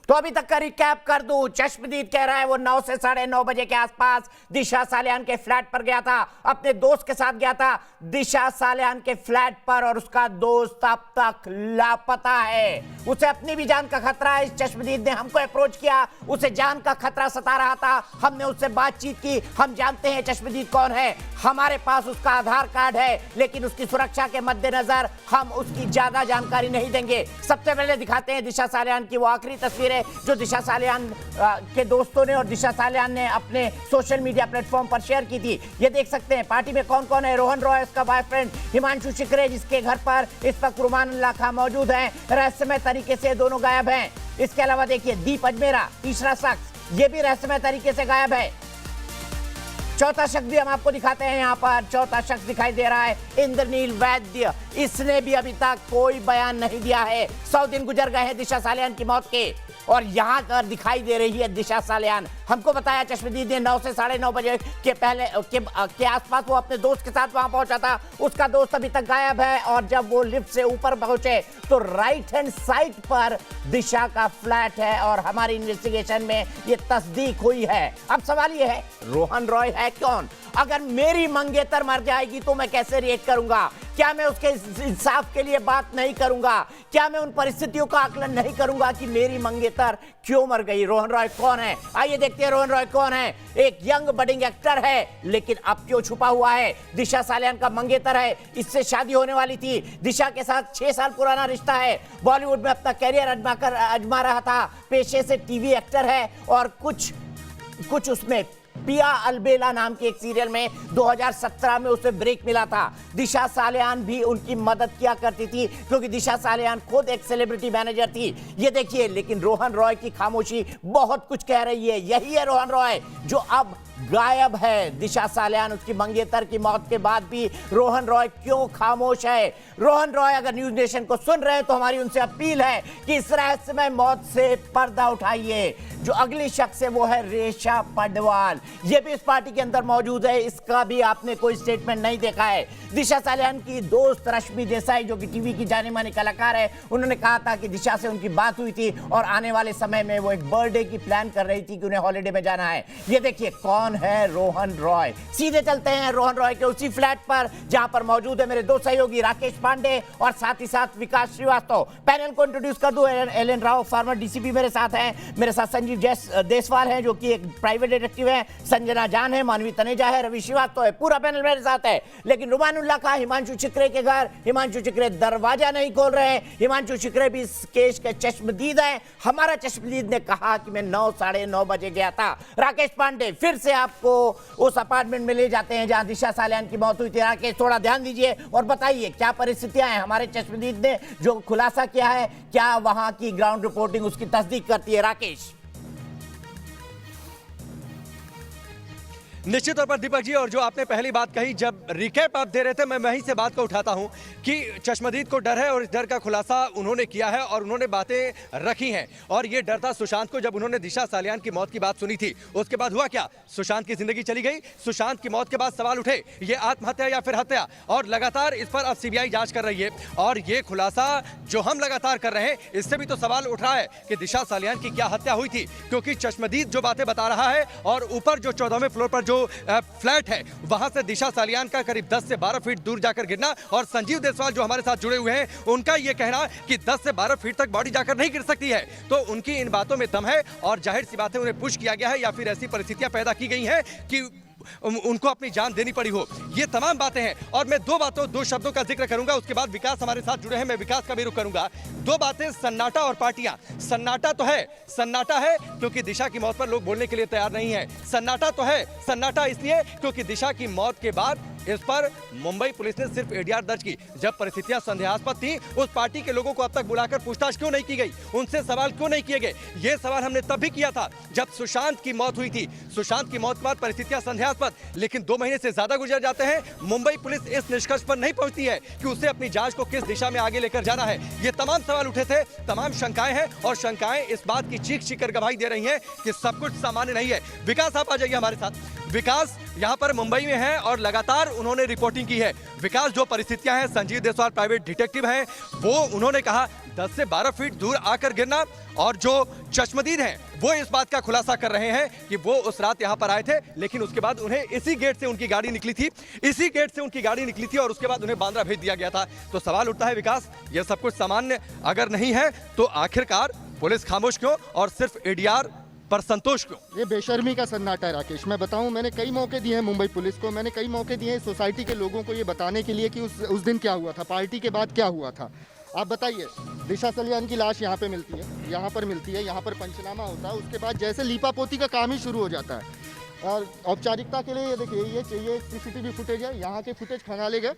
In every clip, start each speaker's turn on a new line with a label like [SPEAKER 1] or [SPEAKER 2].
[SPEAKER 1] तो अभी तक का रिकैप कर दूं। चश्मदीद कह रहा है वो 9 से 9:30 बजे के आसपास दिशा सालियान के फ्लैट पर गया था, अपने दोस्त के साथ गया था दिशा सालियान के फ्लैट पर, और उसका दोस्त अब तक लापता है। उसे अपनी भी जान का खतरा है। इस चश्मदीद ने हमको अप्रोच किया, उसे जान का खतरा सता रहा था, हमने उससे बातचीत की। हम जानते हैं चश्मदीद कौन है, हमारे पास उसका आधार कार्ड है, लेकिन उसकी सुरक्षा के मद्देनजर हम उसकी ज्यादा जानकारी नहीं देंगे। सबसे पहले दिखाते हैं दिशा सालियान की वो आखिरी तस्वीरें जो दिशा सालियान के दोस्तों ने और दिशा सालियान ने अपने सोशल मीडिया प्लेटफॉर्म पर शेयर की थी। ये देख सकते हैं पार्टी में कौन कौन है। रोहन रॉय, उसका बॉयफ्रेंड हिमांशु शिकरे, जिसके घर पर इस वक्त रुमानुल्लाह खां मौजूद हैं, रहस्यमय तरीके से दोनों गायब हैं। इसके अलावा देखिए दीप अजमेरा, तीसरा शख्स, ये भी रहस्यमय तरीके से गायब है। चौथा शख्स भी हम आपको दिखाते हैं, यहाँ पर चौथा शख्स दिखाई दे रहा है इंद्रनील वैद्य। इसने भी अभी तक कोई बयान नहीं दिया है। 100 दिन गुजर गए हैं दिशा सालियान की मौत के, और यहाँ पर दिखाई दे रही है दिशा सालियान। हमको बताया चश्मदीद ने 9 से 9:30 बजे के पहले के आसपास वो अपने दोस्त के साथ वहां पहुंचा था। उसका दोस्त अभी तक गायब है, और जब वो लिफ्ट से ऊपर पहुंचे तो राइट हैंड साइड पर दिशा का फ्लैट है, और हमारी इन्वेस्टिगेशन में ये तस्दीक हुई है। अब सवाल ये है, रोहन रॉय है कौन? अगर मेरी मंगेतर मर जाएगी तो मैं कैसे रिएक्ट करूंगा? क्या मैं उसके इंसाफ के लिए बात नहीं करूंगा? क्या मैं उन परिस्थितियों का आकलन नहीं करूंगा कि मेरी मंगेतर क्यों मर गई? रोहन रॉय कौन है? आइए देखते हैं रोहन रॉय कौन है। एक यंग बडिंग एक्टर है, लेकिन अब क्यों छुपा हुआ है? दिशा सालियान का मंगेतर है, इससे शादी होने वाली थी। दिशा के साथ 6 साल पुराना रिश्ता है। बॉलीवुड में अपना कैरियर आजमा रहा था। पेशे से टीवी एक्टर है, और कुछ उसमें पिया अलबेला नाम के एक सीरियल में 2017 में उसे ब्रेक मिला था। दिशा सालियान भी उनकी मदद किया करती थी, क्योंकि दिशा सालियान खुद एक सेलिब्रिटी मैनेजर थी। ये देखिए, लेकिन रोहन रॉय की खामोशी बहुत कुछ कह रही है। यही है रोहन रॉय जो अब गायब है। दिशा सालियान, उसकी मंगेतर की मौत के बाद भी रोहन रॉय क्यों खामोश है? रोहन रॉय अगर न्यूज नेशन को सुन रहे हैं तो हमारी उनसे अपील है कि इस रहस्यमय मौत से पर्दा उठाइए। जो अगली शख्स है वो है रेशा पडवाल, ये भी इस पार्टी के अंदर मौजूद है। इसका भी आपने कोई स्टेटमेंट नहीं देखा है। दिशा सालियान की दोस्त रश्मि देसाई, जो कि टीवी की जानी मानी कलाकार है, उन्होंने कहा था कि दिशा से उनकी बात हुई थी, और आने वाले समय में वो एक बर्थडे की प्लान कर रही थी कि उन्हें हॉलिडे में जाना है। ये देखिए कौन है रोहन रॉय। सीधे चलते हैं रोहन रॉय के उसी फ्लैट पर जहां पर मौजूद है मेरे दो सहयोगी राकेश पांडे और साथ ही साथ विकास श्रीवास्तव। पैनल को इंट्रोड्यूस कर दूं। एलन राव, फॉर्मर डीसीपी मेरे साथ हैं। मेरे साथ संजीव देसवाल हैं, जो कि एक प्राइवेट डिटेक्टिव है। संजना जान है, मानवी तनेजा है, रवि श्रीवास्तव है। पूरा पैनल मेरे साथ है। लेकिन रुमानुल्लाह खां हिमांशु शिकरे के घर, हिमांशु शिकरे दरवाजा नहीं खोल रहे हैं। हिमांशु शिकरे भी इस केस के चश्मदीद है। हमारा चश्मदीद ने कहा कि मैं 9 साढ़े 9 बजे गया था। राकेश पांडे, फिर से आपको उस अपार्टमेंट में ले जाते हैं जहां दिशा सालियान की मौत हुई थी। राकेश, थोड़ा ध्यान दीजिए और बताइए क्या परिस्थितियां हैं। हमारे चश्मदीद ने जो खुलासा किया है, क्या वहां की ग्राउंड रिपोर्टिंग उसकी तस्दीक करती है? राकेश।
[SPEAKER 2] निश्चित तौर पर दीपक जी, और जो आपने पहली बात कही, जब रिकैप आप दे रहे थे, मैं वहीं से बात को उठाता हूं कि चश्मदीद को डर है, और इस डर का खुलासा उन्होंने किया है और उन्होंने बातें रखी हैं। और ये डर था सुशांत को। जब उन्होंने दिशा सालियान की मौत की बात सुनी थी, उसके बाद हुआ क्या? सुशांत की जिंदगी चली गई। सुशांत की मौत के बाद सवाल उठे, ये आत्महत्या या फिर हत्या, और लगातार इस पर अब सीबीआई जांच कर रही है। और ये खुलासा जो हम लगातार कर रहे हैं, इससे भी तो सवाल उठ रहा है कि दिशा सालियान की क्या हत्या हुई थी, क्योंकि चश्मदीद जो बातें बता रहा है, और ऊपर जो 14वें फ्लोर पर जो फ्लैट है, वहां से दिशा सालियान का करीब 10 से 12 फीट दूर जाकर गिरना, और संजीव देसवाल जो हमारे साथ जुड़े हुए हैं, उनका यह कहना कि 10 से 12 फीट तक बॉडी जाकर नहीं गिर सकती है। तो उनकी इन बातों में दम है, और जाहिर सी बात है उन्हें पुश किया गया है, या फिर ऐसी परिस्थितियां पैदा की गई हैं कि उनको अपनी जान देनी पड़ी हो। ये तमाम बातें हैं, और मैं दो शब्दों का जिक्र करूंगा, उसके बाद विकास हमारे साथ जुड़े हैं, मैं विकास का भी रुख करूंगा। दो बातें, सन्नाटा और पार्टियां। सन्नाटा है क्योंकि दिशा की मौत पर लोग बोलने के लिए तैयार नहीं है। सन्नाटा इसलिए क्योंकि दिशा की मौत के बाद इस पर मुंबई पुलिस ने सिर्फ एडीआर दर्ज की। जब परिस्थितियां संदेहास्पद थी, उस पार्टी के लोगों को अब तक बुलाकर पूछताछ क्यों नहीं की गई, उनसे सवाल क्यों नहीं किए गए? ये सवाल हमने तब भी किया था जब सुशांत की मौत हुई थी। सुशांत की मौत के बाद परिस्थितियां संदेहास्पद, लेकिन 2 महीने से ज्यादा गुजर जाते हैं, मुंबई पुलिस इस निष्कर्ष पर नहीं पहुंचती है कि उसे अपनी जांच को किस दिशा में आगे लेकर जाना है। ये तमाम सवाल उठे थे, तमाम शंकाएं हैं, और शंकाएं इस बात की चीख कर गवाही दे रही हैं कि सब कुछ सामान्य नहीं है। विकास, आप आ जाइए हमारे साथ। विकास यहाँ पर मुंबई में है और लगातार उन्होंने रिपोर्टिंग की है। विकास, जो परिस्थितियां हैं, संजीव देसवाल प्राइवेट डिटेक्टिव हैं, वो उन्होंने कहा 10 से 12 फीट दूर आकर गिरना। और जो चश्मदीद हैं वो इस बात का खुलासा कर रहे हैं कि वो उस रात यहां पर आए थे, लेकिन उसके बाद उन्हें इसी गेट से उनकी गाड़ी निकली थी और उसके बाद उन्हें बांद्रा भेज दिया गया था। तो सवाल उठता है विकास, यह सब कुछ सामान्य अगर नहीं है तो आखिरकार पुलिस खामोश क्यों और सिर्फ एडीआर पर संतोष क्यों?
[SPEAKER 3] ये बेशर्मी का सन्नाटा है राकेश। मैं बताऊं, मैंने कई मौके दिए हैं मुंबई पुलिस को, मैंने कई मौके दिए हैं सोसाइटी के लोगों को ये बताने के लिए कि उस दिन क्या हुआ था, पार्टी के बाद क्या हुआ था। आप बताइए, दिशा सलियान की लाश यहाँ पे मिलती है, यहाँ पर मिलती है, यहाँ पर पंचनामा होता है, उसके बाद जैसे लीपापोती का काम ही शुरू हो जाता है। और औपचारिकता के लिए ये देखिए, ये चाहिए सीसीटीवी फुटेज है, यहाँ के फुटेज खंगाले गए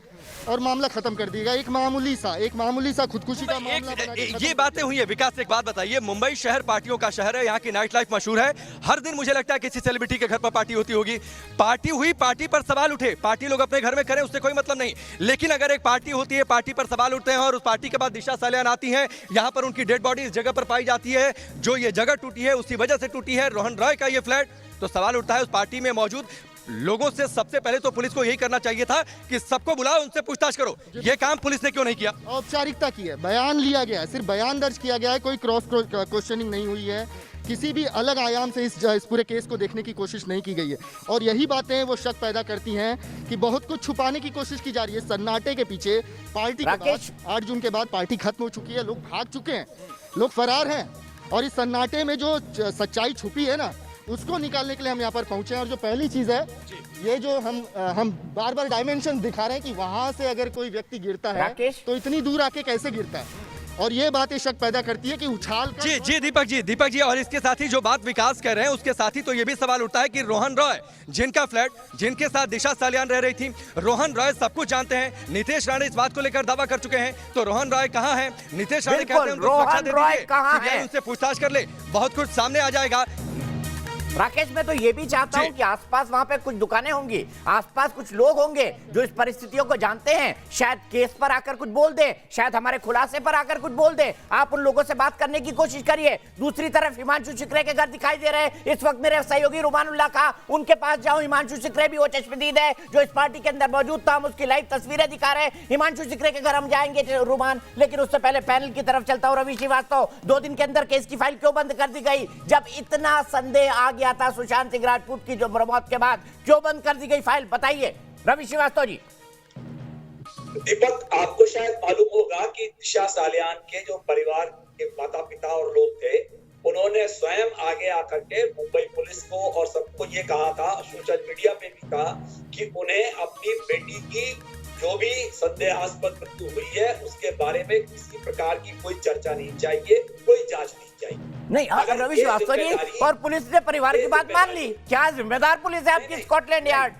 [SPEAKER 3] और मामला खत्म कर दिया। एक मामूली सा खुदकुशी का मामला बना के
[SPEAKER 2] ये बातें हुई है। विकास, एक बात बताइए, मुंबई शहर पार्टियों का शहर है, यहाँ की नाइट लाइफ मशहूर है। हर दिन मुझे लगता है किसी सेलिब्रिटी के घर पर पार्टी होती होगी। पार्टी हुई, पार्टी पर सवाल उठे, पार्टी लोग अपने घर में करें उससे कोई मतलब नहीं, लेकिन अगर एक पार्टी होती है, पार्टी पर सवाल उठते हैं और उस पार्टी के बाद दिशा सलियान आती है, यहाँ पर उनकी डेड बॉडी इस जगह पर पाई जाती है, जो ये जगह टूटी है उसी वजह से टूटी है, रोहन रॉय का ये फ्लैट। तो सवाल उठता है उस पार्टी में मौजूद लोगों से सबसे पहले तो पुलिस को यही करना चाहिए था कि सबको बुलाओ, उनसे पूछताछ करो। ये काम पुलिस ने क्यों नहीं किया?
[SPEAKER 3] औपचारिकता की है, बयान लिया गया है, सिर्फ बयान दर्ज किया गया है, कोई क्रॉस क्वेश्चनिंग नहीं हुई है, किसी भी अलग आयाम से इस पूरे केस को देखने की कोशिश नहीं की गई है। और यही बातें वो शक पैदा करती हैं कि बहुत कुछ छुपाने की कोशिश की जा रही है सन्नाटे के पीछे। पार्टी के बाद 8 जून के बाद पार्टी खत्म हो चुकी है, लोग भाग चुके हैं, लोग फरार हैं, और इस सन्नाटे में जो सच्चाई छुपी है ना, उसको निकालने के लिए हम यहाँ पर पहुंचे हैं। और जो पहली चीज़ है, ये जो हम बार बार डायमेंशन दिखा रहे हैं कि वहां से अगर कोई व्यक्ति गिरता है तो इतनी दूर आके कैसे गिरता है, और ये बात शक पैदा करती है कि उछाल कर
[SPEAKER 2] जी दीपक जी, और इसके साथ ही जो बात विकास कह रहे हैं उसके साथ ही तो ये भी सवाल उठता है कि रोहन रॉय जिनका फ्लैट, जिनके साथ दिशा सलियान रह रही थी, रोहन रॉय सब कुछ जानते हैं। नितेश राणे इस बात को लेकर दावा कर चुके हैं, तो रोहन रॉय कहाँ है? नितेश राणे कहते हैं उनको सुरक्षा दे दीजिए, उनसे पूछताछ कर ले, बहुत कुछ सामने आ जाएगा।
[SPEAKER 1] राकेश, मैं तो ये भी चाहता हूं कि आसपास वहां पे कुछ दुकानें होंगी, आसपास कुछ लोग होंगे जो इस परिस्थितियों को जानते हैं, शायद केस पर आकर कुछ बोल दे, शायद हमारे खुलासे पर आकर कुछ बोल दे। आप उन लोगों से बात करने की कोशिश करिए। दूसरी तरफ हिमांशु शिकरे के घर दिखाई दे रहे हैं इस वक्त मेरे सहयोगी रुमानुल्लाह का, उनके पास जाऊं। हिमांशु शिकरे भी वो चश्मदीद है जो इस पार्टी के अंदर मौजूद था, हम उसकी लाइव तस्वीरें दिखा रहे हैं। हिमांशु शिकरे के घर हम जाएंगे रुमान, लेकिन उससे पहले पैनल की तरफ चलता हूं। रवि श्रीवास्तव, 2 दिन के अंदर केस की फाइल क्यों बंद कर दी गई? जब इतना संदेह आ गया था सुशांत सिंह राजपूत की जो मौत के बाद, क्यों बंद कर दी गई फाइल? बताइए रवि श्रीवास्तव जी।
[SPEAKER 4] दीपक, आपको शायद मालूम होगा कि दिशा सलियान के जो परिवार के माता पिता और लोग थे, उन्होंने स्वयं आगे आकर के मुंबई पुलिस को और सबको ये कहा था, सोशल मीडिया पे भी कहा कि उन्हें अपनी बेटी की जो भी संदेहास्पद मृत्यु हुई है उसके बारे में किसी प्रकार की कोई चर्चा नहीं चाहिए, कोई जांच नहीं चाहिए।
[SPEAKER 1] नहीं, रवि श्रीवास्तव जी, और पुलिस ने परिवार की बात मान ली, क्या जिम्मेदार पुलिस है आपकी स्कॉटलैंड यार्ड?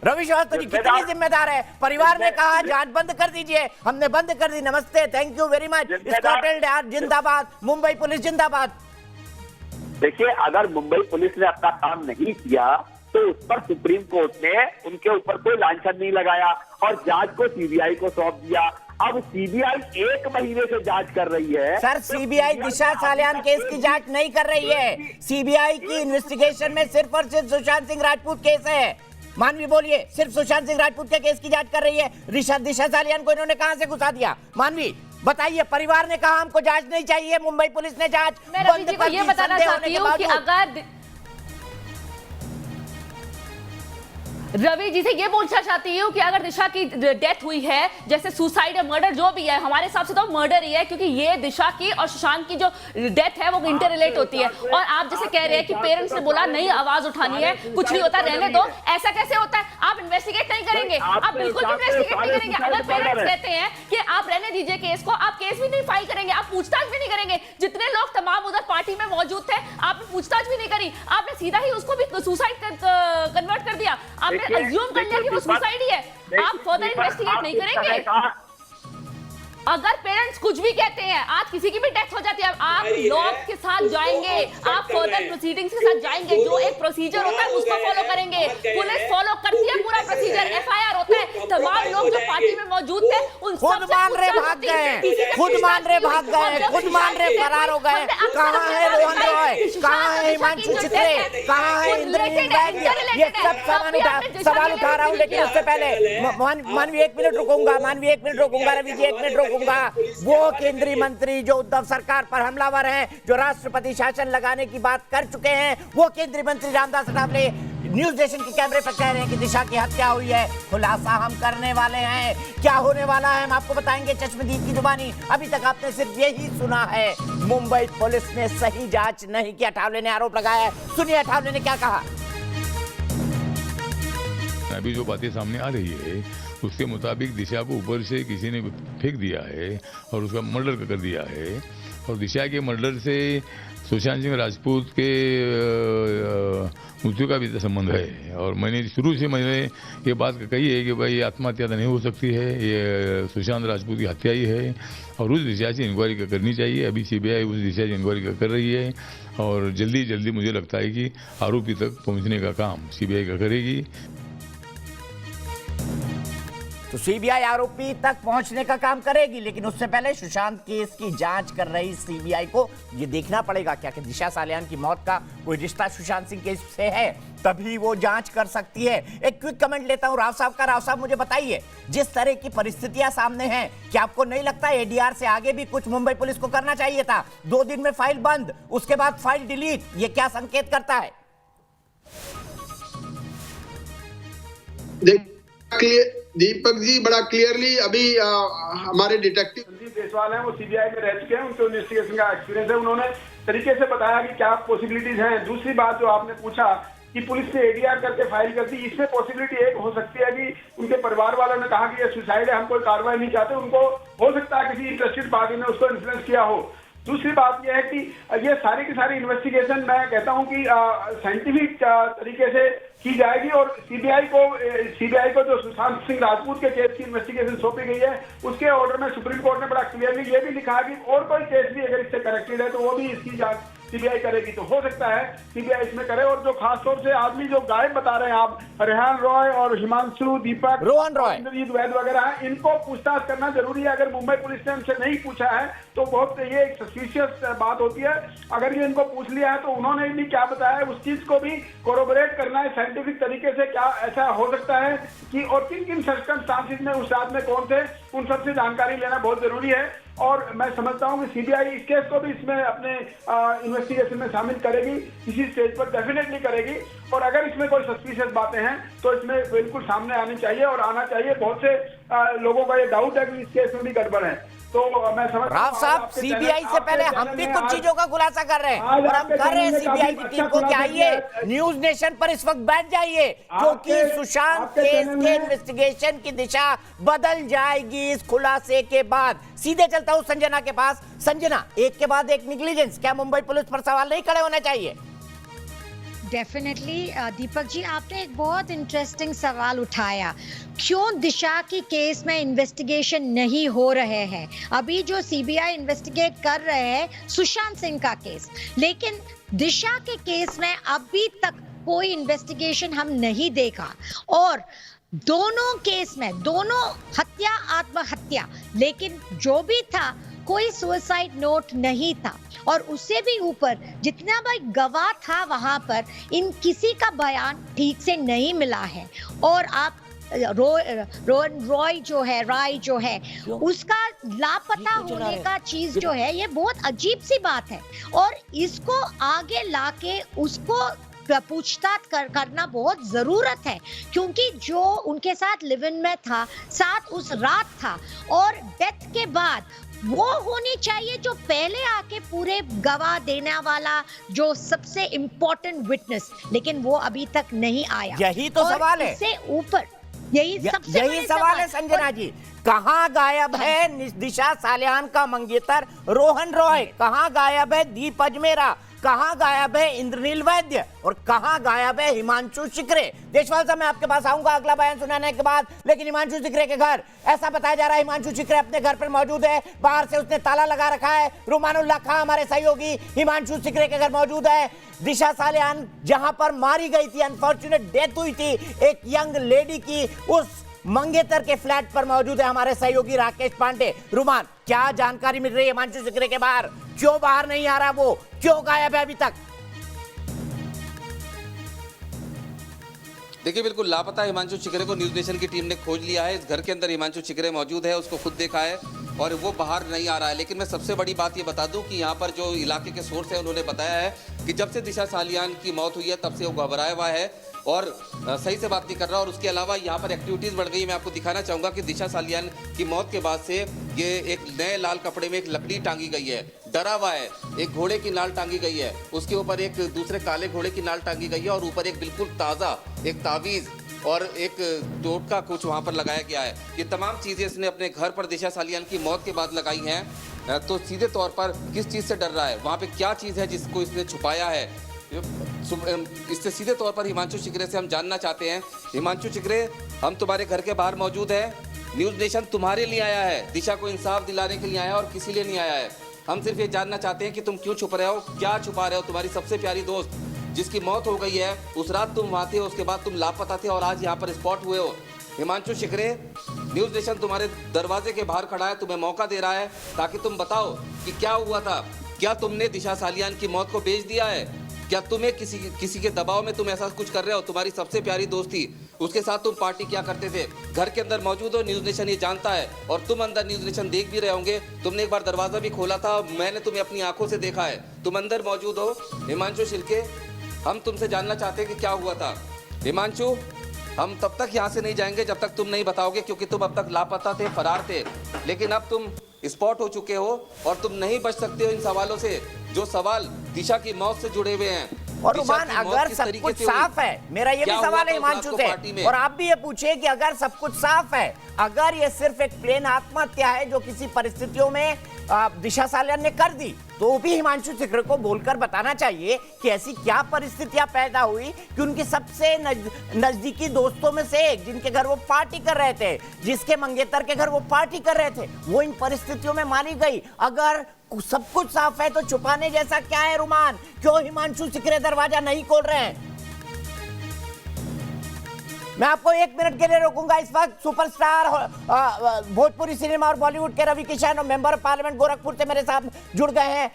[SPEAKER 1] रवि श्रीवास्तव जी, कितनी जिम्मेदार है? परिवार ने कहा जांच बंद कर दीजिए, हमने बंद कर दी, नमस्ते, thank you very much. Scotland yard जिंदाबाद, मुंबई पुलिस जिंदाबाद।
[SPEAKER 5] देखिए, अगर मुंबई पुलिस ने अपना काम नहीं किया तो उस पर सुप्रीम कोर्ट ने उनके ऊपर कोई लांछन नहीं लगाया और जांच को सीबीआई को सौंप दिया। अब सीबीआई 1 महीने से जांच कर रही है।
[SPEAKER 1] सर, सीबीआई दिशा सलियान केस की जांच नहीं कर रही है। सीबीआई की इन्वेस्टिगेशन में सिर्फ और सिर्फ सुशांत सिंह राजपूत केस है। मानवी बोलिए, सिर्फ सुशांत सिंह राजपूत के केस की जांच कर रही है। दिशा सलियान को इन्होंने कहां से घुसा दिया? मानवी बताइए, परिवार ने कहा हमको जांच नहीं चाहिए, मुंबई पुलिस ने जांच बंद कर दी।
[SPEAKER 6] ये बताना चाहती हूँ कि अगर रवि जी से ये पूछना चाहती हूँ कि अगर दिशा की डेथ हुई है, जैसे सुसाइड या मर्डर जो भी है, हमारे हिसाब से तो मर्डर ही है, क्योंकि ये दिशा की और सुशांत की जो डेथ है वो इंटर रिलेट होती है। और आप जैसे कह रहे हैं कि पेरेंट्स ने बोला नहीं आवाज उठानी है, कुछ नहीं होता, रहने दो, ऐसा कैसे होता है? आप इन्वेस्टिगेट नहीं करेंगे, आप बिल्कुल भी इन्वेस्टिगेट नहीं करेंगे। अगर पेरेंट्स कहते हैं कि आप रहने दीजिए केस को, आप केस भी नहीं फाइल करेंगे, आप पूछताछ भी नहीं करेंगे। जितने लोग तमाम उधर पार्टी में मौजूद थे, आपने पूछताछ भी नहीं करी, आपने सीधा ही उसको भी सुसाइड कन्वर्ट कर दिया, आपने अज्यूम कर लिया कि वो सुसाइड ही है। आप फर्दर इन्वेस्टिगेट नहीं करेंगे? अगर पेरेंट्स कुछ भी कहते हैं, आज किसी की भी डेथ हो जाती है, आप लॉ के साथ जाएंगे, आप फर्दर प्रोसीडिंग्स के साथ जाएंगे, जो एक प्रोसीजर होता है उसको फॉलो करेंगे। पुलिस फॉलो करती है पूरा प्रोसीजर, एफआईआर होता है, तमाम लोग जो पार्टी में मौजूद थे उन
[SPEAKER 1] खुद मान रहे भाग गए, खुद मान रहे भाग गए, खुद मान रहे फरार हो गए। कहाँ है रोहन रॉय, कहाँ है हिमांशु शिकरे, कहाँ है इंद्रनील बैंडिया? ये सब सवाल उठा रहा हूँ, लेकिन उससे पहले मानवी 1 मिनट रुकूंगा, मानवी 1 मिनट रुकूंगा, रवि जी 1 मिनट रुकूंगा। देखूंगा वो केंद्रीय मंत्री जो उद्धव सरकार पर हमलावर हैं, जो राष्ट्रपति शासन लगाने की बात कर चुके हैं, वो केंद्रीय मंत्री रामदास अठावले न्यूज नेशन के कैमरे पर कह रहे हैं कि दिशा की हत्या हुई है। खुलासा हम करने वाले हैं, क्या होने वाला है हम आपको बताएंगे चश्मदीद की जुबानी। अभी तक आपने सिर्फ यही सुना है, मुंबई पुलिस ने सही जांच नहीं की, अठावले ने आरोप लगाया है। सुनिए अठावले ने क्या कहा।
[SPEAKER 7] अभी जो बातें सामने आ रही है उसके मुताबिक दिशा को ऊपर से किसी ने फेंक दिया है और उसका मर्डर कर दिया है, और दिशा के मर्डर से सुशांत सिंह राजपूत के मृत्यु का भी संबंध है। और मैंने शुरू से ये बात कही है कि भाई आत्महत्या तो नहीं हो सकती है, ये सुशांत राजपूत की हत्या ही है और उस दिशा से इंक्वायरी करनी चाहिए। अभी सीबीआई उस दिशा से इंक्वायरी कर रही है और जल्दी मुझे लगता है कि आरोपी तक पहुंचने का काम सीबीआई का करेगी।
[SPEAKER 1] तो सीबीआई आरोपी तक पहुंचने का काम करेगी, लेकिन उससे पहले सुशांत केस की जांच कर रही सीबीआई को ये देखना पड़ेगा क्या कि दिशा सालियान की मौत का कोई रिश्ता सुशांत सिंह केस से है, तभी वो जांच कर सकती है। एक क्विक कमेंट लेता हूं राव साहब का। राव साहब मुझे बताइए, जिस तरह की परिस्थितियां सामने हैं, क्या आपको नहीं लगता एडीआर से आगे भी कुछ मुंबई पुलिस को करना चाहिए था? 2 दिन में फाइल बंद, उसके बाद फाइल डिलीट, ये क्या संकेत करता है?
[SPEAKER 8] दीपक जी बड़ा क्लियरली अभी हमारे डिटेक्टिव संदीप देसवाल हैं, वो सीबीआई में रह चुके हैं, उनको इन्वेस्टिगेशन का एक्सपीरियंस है, उन्होंने तरीके से बताया कि क्या पॉसिबिलिटीज हैं। दूसरी बात जो आपने पूछा कि पुलिस ने एडीआर करके फाइल कर दी, इसमें पॉसिबिलिटी एक हो सकती है कि उनके परिवार वालों ने कहा कि ये सुसाइड है, हम कोई कार्रवाई नहीं चाहते, उनको हो सकता है किसी इंटरेस्टेड पार्टी ने उसको इन्फ्लुएंस किया हो। दूसरी बात यह है कि ये सारी की सारी इन्वेस्टिगेशन मैं कहता हूं कि साइंटिफिक तरीके से की जाएगी और सीबीआई को जो सुशांत सिंह राजपूत के केस की इन्वेस्टिगेशन सौंपी गई है, उसके ऑर्डर में सुप्रीम कोर्ट ने बड़ा क्लियरली ये भी लिखा है कि और कोई केस भी अगर इससे कनेक्टेड है तो वो भी इसकी जांच सीबीआई करेगी। तो हो सकता है सीबीआई इसमें करे। और जो खास तौर से आदमी जो गायब बता रहे हैं आप, रेहान रॉय और हिमांशु, दीपक,
[SPEAKER 1] रोहन रॉय,
[SPEAKER 8] इंद्रजीत वैद वगैरह हैं, इनको पूछताछ करना जरूरी है। अगर मुंबई पुलिस ने उनसे नहीं पूछा है तो बहुत ये एक सस्पिशियस बात होती है। अगर ये इनको पूछ लिया है तो उन्होंने भी क्या बताया है, उस चीज को भी कोरोबोरेट करना है साइंटिफिक तरीके से, क्या ऐसा हो सकता है कि और किन किन सर्कमस्टांसेस में उस रात में कौन थे, उन सबसे जानकारी लेना बहुत जरूरी है। और मैं समझता हूं कि सीबीआई इस केस को भी इसमें अपने इन्वेस्टिगेशन में शामिल करेगी, किसी स्टेज पर डेफिनेटली करेगी। और अगर इसमें कोई सस्पिशियस बातें हैं तो इसमें बिल्कुल सामने आनी चाहिए और आना चाहिए। बहुत से लोगों का ये डाउट है कि इस केस में भी गड़बड़ है। तो मैं समझ
[SPEAKER 1] राव साहब, सीबीआई से पहले हम भी कुछ चीजों का खुलासा कर रहे हैं और हम कर रहे हैं सीबीआई की टीम को कि आइए न्यूज नेशन पर इस वक्त बैठ जाइए, क्योंकि सुशांत केस के इन्वेस्टिगेशन की दिशा बदल जाएगी इस खुलासे के बाद। सीधे चलता हूं संजना के पास। संजना, एक के बाद एक निग्लिजेंस, क्या मुंबई पुलिस पर सवाल नहीं खड़े होने चाहिए?
[SPEAKER 9] डेफिनेटली दीपक जी, आपने एक बहुत इंटरेस्टिंग सवाल उठाया, क्यों दिशा की केस में इन्वेस्टिगेशन नहीं हो रहे हैं। अभी जो सीबीआई इन्वेस्टिगेट कर रहे हैं सुशांत सिंह का केस, लेकिन दिशा के केस में अभी तक कोई इन्वेस्टिगेशन हम नहीं देखा। और दोनों केस में, दोनों हत्या आत्महत्या, लेकिन जो भी था कोई सुसाइड नोट नहीं था। और उससे भी ऊपर जितना भी गवाह था वहां पर, इन किसी का बयान ठीक से नहीं मिला है। और आप रोहन रॉय जो है, राय जो है, उसका लापता होने का चीज जो है, ये बहुत अजीब सी बात है। और इसको आगे लाके उसको पूछताछ करना बहुत जरूरत है, क्योंकि जो उनके साथ लिव इन में था, साथ उस रात था, और डेथ के बाद वो होनी चाहिए जो पहले आके पूरे गवाह देने वाला, जो सबसे इम्पोर्टेंट विटनेस, लेकिन वो अभी तक नहीं आया।
[SPEAKER 1] यही तो सवाल है,
[SPEAKER 9] इससे ऊपर यही
[SPEAKER 1] सवाल है संजना जी। कहां गायब है दिशा सालियान का मंगेतर रोहन रॉय? कहां गायब है दीप अजमेरा? कहां गायब है इंद्रनील वैद्य? और कहां गायब है हिमांशु शिकरे? देशवाल साहब, मैं आपके पास आऊंगा अगला बयान सुनाने के बाद, लेकिन हिमांशु शिकरे के घर, ऐसा बताया जा रहा है हिमांशु शिकरे अपने घर पर मौजूद है, बाहर से उसने ताला लगा रखा है। रुमानुल्लाह खां हमारे सहयोगी हिमांशु शिकरे के घर मौजूद है। दिशा सालियान जहां पर मारी गई थी, अनफॉर्चुनेट डेथ हुई थी एक यंग लेडी की, उस मंगेतर के फ्लैट पर मौजूद है हमारे सहयोगी राकेश पांडे। रुमान, क्या जानकारी मिल रही है हिमांशु शिकरे के बाहर? क्यों बाहर नहीं आ रहा वो? क्यों गायब है अभी तक?
[SPEAKER 10] देखिए, बिल्कुल लापता हिमांशु शिकरे को न्यूज नेशन की टीम ने खोज लिया है। इस घर के अंदर हिमांशु शिकरे मौजूद है, उसको खुद देखा है और वो बाहर नहीं आ रहा है। लेकिन मैं सबसे बड़ी बात ये बता दूं कि यहाँ पर जो इलाके के सोर्स है उन्होंने बताया है कि जब से दिशा सालियान की मौत हुई है तब से वो घबराया हुआ है और सही से बात नहीं कर रहा। और उसके अलावा यहाँ पर एक्टिविटीज़ बढ़ गई। मैं आपको दिखाना चाहूँगा कि दिशा सालियान की मौत के बाद से ये एक नए लाल कपड़े में एक लकड़ी टांगी गई है, डरा हुआ है, एक घोड़े की नाल टांगी गई है, उसके ऊपर एक दूसरे काले घोड़े की नाल टांगी गई है और ऊपर एक बिल्कुल ताज़ा एक तावीज़ और एक टोटका कुछ वहाँ पर लगाया गया है। ये तमाम चीज़ें इसने अपने घर पर दिशा सालियान की मौत के बाद लगाई हैं। तो सीधे तौर पर किस चीज़ से डर रहा है, वहाँ पे क्या चीज़ है जिसको इसने छुपाया है, इससे सीधे तौर पर हिमांशु शिकरे से हम जानना चाहते हैं। हिमांशु शिकरे, हम तुम्हारे घर के बाहर मौजूद हैं। न्यूज़ नेशन तुम्हारे लिए आया है, दिशा को इंसाफ दिलाने के लिए आया है और किसी लिए नहीं आया है। हम सिर्फ ये जानना चाहते हैं कि तुम क्यों छुप रहे हो, क्या छुपा रहे हो। तुम्हारी सबसे प्यारी दोस्त जिसकी मौत हो गई है, उस रात तुम वहाँ थे, उसके बाद तुम लापता थे और आज यहाँ पर स्पॉट हुए हो। हिमांशु शिकरे, न्यूज़ नेशन तुम्हारे दरवाजे के बाहर खड़ा है, तुम्हें मौका दे रहा है ताकि तुम बताओ कि क्या हुआ था। क्या तुमने दिशा सालियान की मौत को बेच दिया है? क्या तुम्हें किसी के दबाव में तुम ऐसा कुछ कर रहे हो? तुम्हारी सबसे प्यारी दोस्त थी, उसके साथ तुम पार्टी क्या करते थे? घर के अंदर मौजूद हो, न्यूज़ नेशन ये जानता है और तुम अंदर न्यूज़ नेशन देख भी रहे होंगे। तुमने एक बार दरवाजा भी खोला था, मैंने तुम्हें अपनी आंखों से देखा है, तुम अंदर मौजूद हो। हिमांशु शिकरे, हम तुमसे जानना चाहते हैं कि क्या हुआ था। हिमांशु, हम तब तक यहाँ से नहीं जाएंगे जब तक तुम नहीं बताओगे, क्योंकि तुम अब तक लापता थे, फरार थे, लेकिन अब तुम स्पॉट हो चुके हो और तुम नहीं बच सकते हो इन सवालों से जो सवाल दिशा की मौत से जुड़े हुए हैं।
[SPEAKER 1] और रुमान, अगर सब कुछ साफ है, मेरा ये भी सवाल है हिमांशु से, और आप भी ये पूछे कि अगर सब कुछ साफ है, अगर ये सिर्फ एक प्लेन आत्महत्या है जो किसी परिस्थितियों में दिशा सालियान ने कर दी, तो भी हिमांशु शिकरे को बोलकर बताना चाहिए कि ऐसी क्या परिस्थितियां पैदा हुई कि उनके सबसे नजदीकी दोस्तों में से एक, जिनके घर वो पार्टी कर रहे थे, जिसके मंगेतर के घर वो पार्टी कर रहे थे, वो इन परिस्थितियों में मारी गई। अगर सब कुछ साफ है तो छुपाने जैसा क्या है रुमान? क्यों हिमांशु शिकरे दरवाजा नहीं खोल रहे हैं? मैं आपको 1 मिनट के लिए रोकूंगा। इस वक्त सुपरस्टार भोजपुरी सिनेमा और बॉलीवुड के रवि किशन और मेंबर ऑफ पार्लियामेंट गोरखपुर से मेरे साथ जुड़ गए हैं।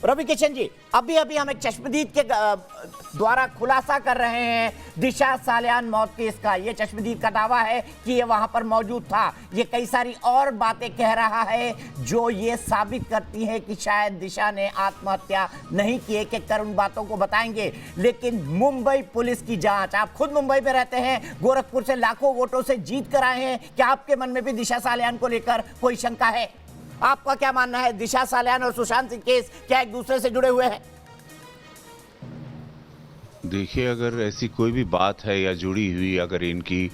[SPEAKER 1] रवि किशन जी, अभी अभी हम एक चश्मदीद के द्वारा खुलासा कर रहे हैं दिशा सालियान मौत केस का। ये चश्मदीद का दावा है कि ये वहां पर मौजूद था। ये कई सारी और बातें कह रहा है जो ये साबित करती है कि शायद दिशा ने आत्महत्या नहीं की। एक एक कर उन बातों को बताएंगे, लेकिन मुंबई पुलिस की जांच, आप खुद मुंबई में रहते हैं, गोरखपुर से लाखों वोटों से जीत कर आए हैं, क्या आपके मन में भी दिशा सालियान को लेकर कोई शंका है? आपका क्या मानना है? दिशा सालियान और सुशांत सिंह केस क्या एक दूसरे से जुड़े हुए हैं?
[SPEAKER 11] देखिए, अगर ऐसी कोई भी बात है या जुड़ी हुई, अगर इनकी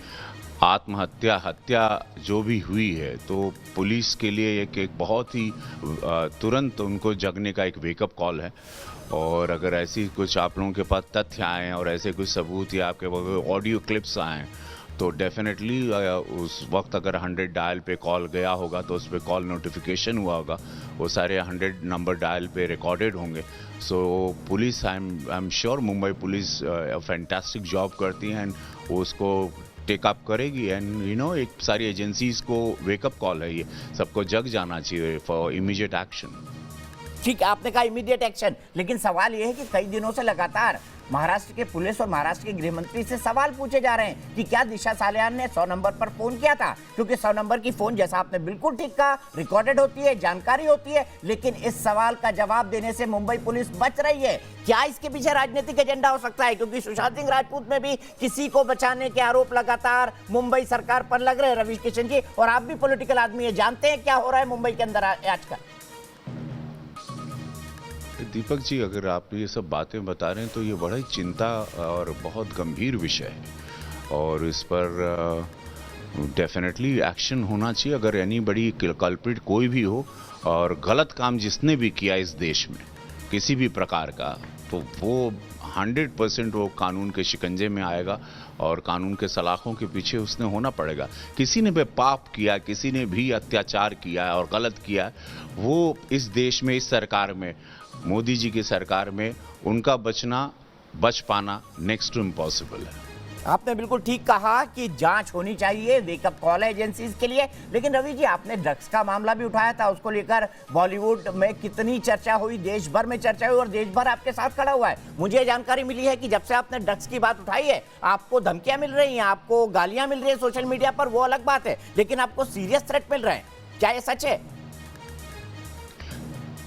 [SPEAKER 11] आत्महत्या हत्या जो भी हुई है, तो पुलिस के लिए एक बहुत ही तुरंत उनको जगने का एक वेकअप कॉल है। और अगर ऐसी कुछ आप लोगों के पास तथ्य आए और ऐसे कुछ सबूत या आपके ऑडियो क्लिप्स आए, तो डेफिनेटली उस वक्त अगर 100 डायल पे कॉल गया होगा तो उस पर कॉल नोटिफिकेशन हुआ होगा, वो सारे 100 नंबर डायल पे रिकॉर्डेड होंगे। So police, I am sure Mumbai police fantastic job करती है एंड वो उसको टेकअप करेगी। एंड यू नो, एक सारी एजेंसीज को वेकअप कॉल है, ये सबको जग जाना चाहिए फॉर इमीडिएट एक्शन।
[SPEAKER 1] ठीक है, आपने कहा इमीडिएट एक्शन, लेकिन सवाल यह है कि कई दिनों से लगातार महाराष्ट्र के पुलिस और महाराष्ट्र के गृह मंत्री से सवाल पूछे जा रहे हैं कि क्या दिशा सालियान ने 100 नंबर पर फोन किया था, क्योंकि 100 नंबर की फोन, जैसा आपने बिल्कुल ठीक कहा, रिकॉर्डेड होती है, जानकारी होती है, लेकिन इस सवाल का जवाब देने से मुंबई पुलिस बच रही है। क्या इसके पीछे राजनीतिक एजेंडा हो सकता है? क्योंकि सुशांत सिंह राजपूत में भी किसी को बचाने के आरोप लगातार मुंबई सरकार पर लग रहे हैं। रवि किशन जी, और आप भी पॉलिटिकल आदमी है, जानते हैं क्या हो रहा है मुंबई के अंदर आजकल?
[SPEAKER 11] दीपक जी, अगर आप ये सब बातें बता रहे हैं तो ये बड़ा ही चिंता और बहुत गंभीर विषय है और इस पर डेफिनेटली एक्शन होना चाहिए। अगर एनी बड़ी कल्प्रिट कोई भी हो और गलत काम जिसने भी किया इस देश में किसी भी प्रकार का, तो वो 100% वो कानून के शिकंजे में आएगा और कानून के सलाखों के पीछे उसने होना पड़ेगा। किसी ने भी पाप किया, किसी ने भी अत्याचार किया और गलत किया, वो इस देश में, इस सरकार में, मोदी जी की सरकार में उनका बच पाना नेक्स्ट टू इम्पॉसिबल है।
[SPEAKER 1] आपने बिल्कुल ठीक कहा कि जांच होनी चाहिए, वेकअप कॉल है एजेंसीज के लिए। लेकिन रवि जी, आपने ड्रग्स का मामला भी उठाया था, उसको लेकर बॉलीवुड में कितनी चर्चा हुई, देश भर में चर्चा हुई और देश भर आपके साथ खड़ा हुआ है। मुझे जानकारी मिली है कि जब से आपने ड्रग्स की बात उठाई है, आपको धमकियां मिल रही हैं, आपको गालियां मिल रही है सोशल मीडिया पर, वो अलग बात है, लेकिन आपको सीरियस थ्रेट मिल रहे हैं। क्या ये सच है?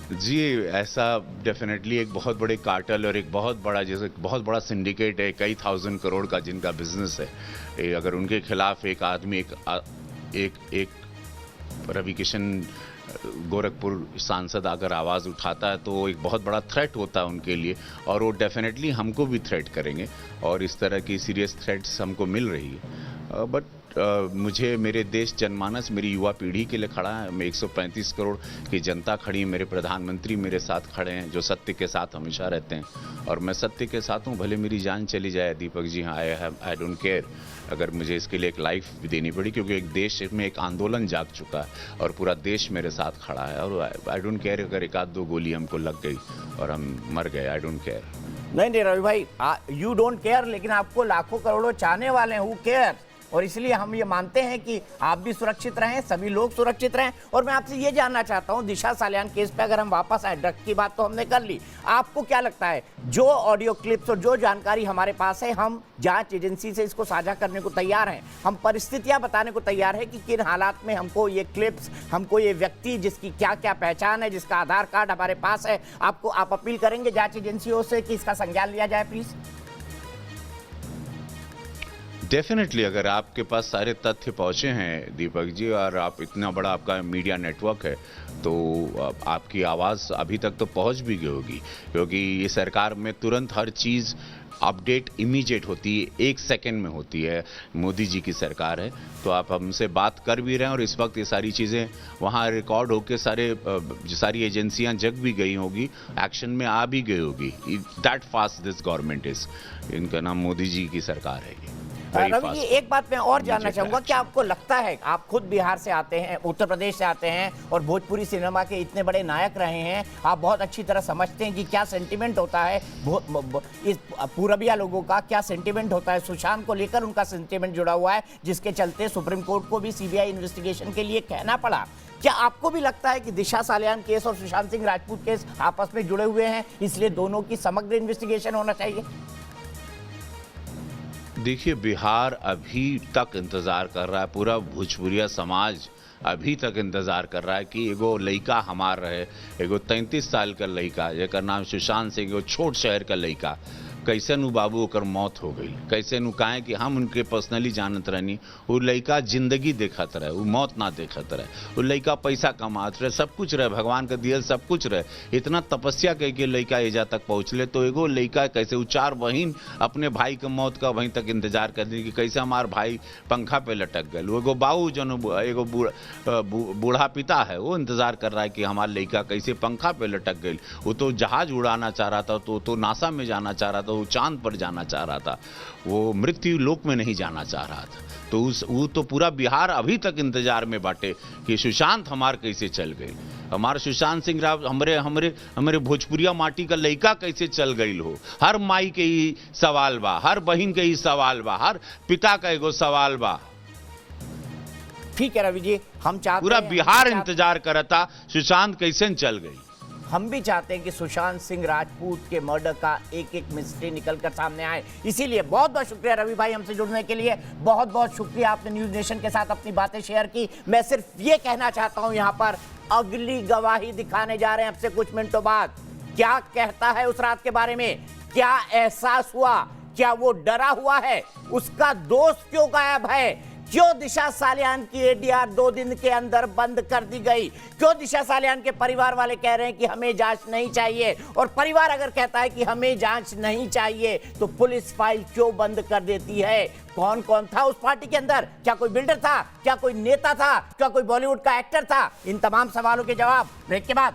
[SPEAKER 11] जी, ऐसा डेफिनेटली एक बहुत बड़े कार्टेल और एक बहुत बड़ा, जैसे बहुत बड़ा सिंडिकेट है, कई 1000 करोड़ का जिनका बिजनेस है, अगर उनके खिलाफ एक आदमी एक रवि किशन गोरखपुर सांसद अगर आवाज़ उठाता है तो एक बहुत बड़ा थ्रेट होता है उनके लिए, और वो डेफिनेटली हमको भी थ्रेट करेंगे, और इस तरह की सीरियस थ्रेट्स हमको मिल रही है। बट मुझे मेरे देश जनमानस, मेरी युवा पीढ़ी के लिए खड़ा है। मैं 135 करोड़ की जनता खड़ी है, मेरे प्रधानमंत्री मेरे साथ खड़े हैं जो सत्य के साथ हमेशा रहते हैं, और मैं सत्य के साथ हूँ, भले मेरी जान चली जाए दीपक जी, हाँ, आई डोंट केयर, अगर मुझे इसके लिए एक लाइफ भी देनी पड़ी, क्योंकि एक देश में एक आंदोलन जाग चुका है और पूरा देश मेरे साथ खड़ा है, और आई डोंट केयर अगर एक आध दो गोली हमको लग गई और हम मर गए, आई डोंट केयर।
[SPEAKER 1] नहीं रवि भाई, यू डोंट केयर, लेकिन आपको लाखों करोड़ों चाहने वाले हैं, हु केयर, और इसलिए हम ये मानते हैं कि आप भी सुरक्षित रहें, सभी लोग सुरक्षित रहें। और मैं आपसे ये जानना चाहता हूं, दिशा सालियान केस पे अगर हम वापस आए, ड्रग की बात तो हमने कर ली, आपको क्या लगता है, जो ऑडियो क्लिप्स और जो जानकारी हमारे पास है, हम जांच एजेंसी से इसको साझा करने को तैयार हैं, हम परिस्थितियां बताने को तैयार है कि किन हालात में हमको ये क्लिप्स, हमको ये व्यक्ति जिसकी क्या क्या पहचान है, जिसका आधार कार्ड हमारे पास है, आप अपील करेंगे जांच एजेंसियों से कि इसका संज्ञान लिया जाए प्लीज?
[SPEAKER 11] डेफिनेटली, अगर आपके पास सारे तथ्य पहुंचे हैं दीपक जी, और आप इतना बड़ा आपका मीडिया नेटवर्क है, तो आपकी आवाज़ अभी तक तो पहुंच भी गई होगी, क्योंकि ये सरकार में तुरंत हर चीज़ अपडेट इमीडिएट होती है, 1 सेकंड में होती है। मोदी जी की सरकार है, तो आप हमसे बात कर भी रहे हैं, और इस वक्त ये सारी चीज़ें वहाँ रिकॉर्ड होकर सारी एजेंसियाँ जग भी गई होगी, एक्शन में आ भी गई होगी। That fast this government is, इनका नाम मोदी जी की सरकार है ये।
[SPEAKER 1] रवि जी, एक बात मैं और जानना चाहूंगा, क्या आपको लगता है, आप खुद बिहार से आते हैं, उत्तर प्रदेश से आते हैं, और भोजपुरी सिनेमा के इतने बड़े नायक रहे हैं, आप बहुत अच्छी तरह समझते हैं कि क्या सेंटिमेंट होता है इस पूरबिया लोगों का, क्या सेंटिमेंट होता है, सुशांत को लेकर उनका सेंटिमेंट जुड़ा हुआ है, जिसके चलते सुप्रीम कोर्ट को भी सीबीआई इन्वेस्टिगेशन के लिए कहना पड़ा। क्या आपको भी लगता है कि दिशा सालियान केस और सुशांत सिंह राजपूत केस आपस में जुड़े हुए हैं, इसलिए दोनों की समग्र इन्वेस्टिगेशन होना चाहिए?
[SPEAKER 11] देखिए, बिहार अभी तक इंतजार कर रहा है, पूरा भोजपुरिया समाज अभी तक इंतजार कर रहा है कि एगो लड़का हमार रहे, एगो 33 साल का लड़का जेकर नाम सुशांत सिंह, एगो छोट शहर का लड़का, कैसे नु बाबू ओकर मौत हो गई, कैसे नु काहे कि हम उनके पर्सनली जानत रहनी, वो लड़का जिंदगी देखत रहे, वो मौत ना देखत रहे, वो लड़का पैसा कमात रहे, सब कुछ रहे, भगवान का दियल सब कुछ रहे, इतना तपस्या करके लड़का एजा तक पहुँचले, तो एगो लड़का कैसे, वो 4 बहिन अपने भाई के मौत का वहीं तक इंतजार कर दी कि कैसे हमार भाई पंखा पे लटक गए, एगो बाबू जो एगो बूढ़ा पिता है, वो इंतजार कर रहा है कि हमारा लड़का कैसे पंखा पे लटक गई, वो तो जहाज उड़ाना चाह रहा था, तो नासा में जाना चाह रहा था, वो चांद पर जाना चाह रहा था, वो मृत्यु लोक में नहीं जाना चाह रहा था, तो वो तो पूरा बिहार अभी तक इंतजार में बाटे कि सुशांत हमार कैसे चल गई, हमारे सुशांत सिंह राव हमरे भोजपुरिया माटी का लड़का कैसे चल गई हो। हर माई के ही सवाल बा, हर बहन के ही सवाल बा, हर पिता का एगो सवाल बा।
[SPEAKER 1] ठीक है रवि जी, हम चाहते
[SPEAKER 11] पूरा बिहार इंतजार करता सुशांत कैसे चल गई।
[SPEAKER 1] हम भी चाहते हैं कि सुशांत सिंह राजपूत के मर्डर का एक एक मिस्ट्री निकलकर सामने आए। इसीलिए बहुत बहुत शुक्रिया रवि भाई हमसे जुड़ने के लिए, बहुत बहुत शुक्रिया, आपने न्यूज नेशन के साथ अपनी बातें शेयर की। मैं सिर्फ ये कहना चाहता हूं, यहाँ पर अगली गवाही दिखाने जा रहे हैं आपसे कुछ मिनटों बाद। क्या कहता है उस रात के बारे में, क्या एहसास हुआ, क्या वो डरा हुआ है, उसका दोस्त क्यों गायब है, क्यों दिशा सालियान की एडीआर 2 दिन के अंदर बंद कर दी गई, क्यों दिशा सालियान के परिवार वाले कह रहे हैं कि हमें जांच नहीं चाहिए, और परिवार अगर कहता है कि हमें जांच नहीं चाहिए तो पुलिस फाइल क्यों बंद कर देती है, कौन कौन था उस पार्टी के अंदर, क्या कोई बिल्डर था, क्या कोई नेता था, क्या कोई बॉलीवुड का एक्टर था, इन तमाम सवालों के जवाब ब्रेक के बाद